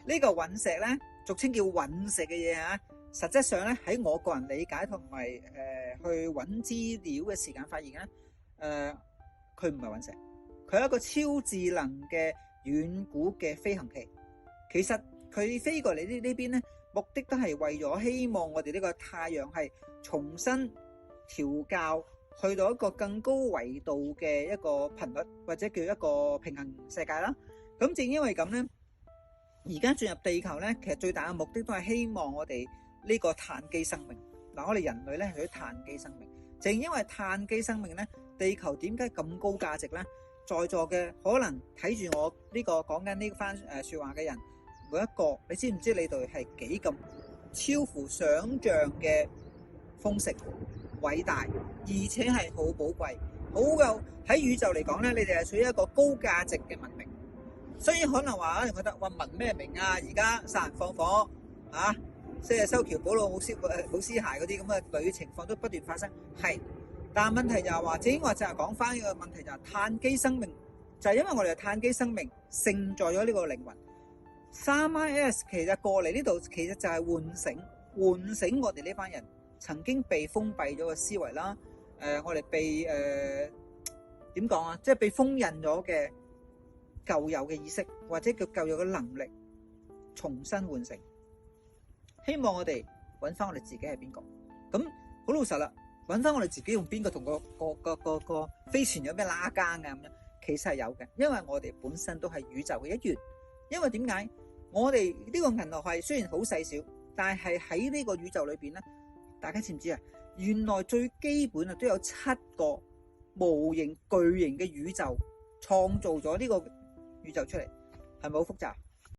呢個隕石咧，俗稱叫隕石嘅嘢啊，實質上咧喺我個人理解同埋去揾資料嘅時間發現咧，佢唔係隕石，佢係一個超智能嘅遠古嘅飛行器。其實佢飛過嚟呢邊咧，目的都係為咗希望我哋呢個太陽係重新調校去到一個更高維度嘅一個頻率，或者叫一個平衡世界啦。咁正因為咁咧，而家進入地球咧，其實最大嘅目的都係希望我哋呢個碳基生命。嗱，我哋人類咧係啲碳基生命，正因為碳基生命咧，地球點解咁高價值咧？在座嘅可能睇住我呢個講緊呢番説話嘅人，每一個你知唔知你哋係幾咁超乎想像嘅豐盛、偉大，而且係好寶貴、好有喺宇宙嚟講咧，你哋係屬於一個高價值嘅文明。所以可能話你覺得哇，文咩明啊？而家殺人放火啊，即係修橋補路冇屍骸嗰啲咁嘅類嘅情況都不斷發生，係。但係問題就係話，正因為就係講翻呢個問題就係碳基生命，就係因為我哋嘅碳基生命承載咗呢個靈魂。3IS 其實過嚟呢度，其實就係喚醒我哋呢班人曾經被封閉咗嘅思維啦。我哋被點講啊？即係被封印咗嘅舊有嘅意識，或者叫舊有嘅能力，重新喚醒。希望我哋揾翻我哋自己係邊個。咁好老實啦，揾翻我哋自己用邊個同個飛船有咩拉更啊咁樣，其實係有嘅，因為我哋本身都係宇宙嘅一員。因為點解？我哋呢個銀河系雖然好細小，但係喺呢個宇宙裏邊咧，大家知唔知啊？原來最基本啊都有7個無形巨型嘅宇宙創造咗呢個宇宙出嚟，係咪好複雜？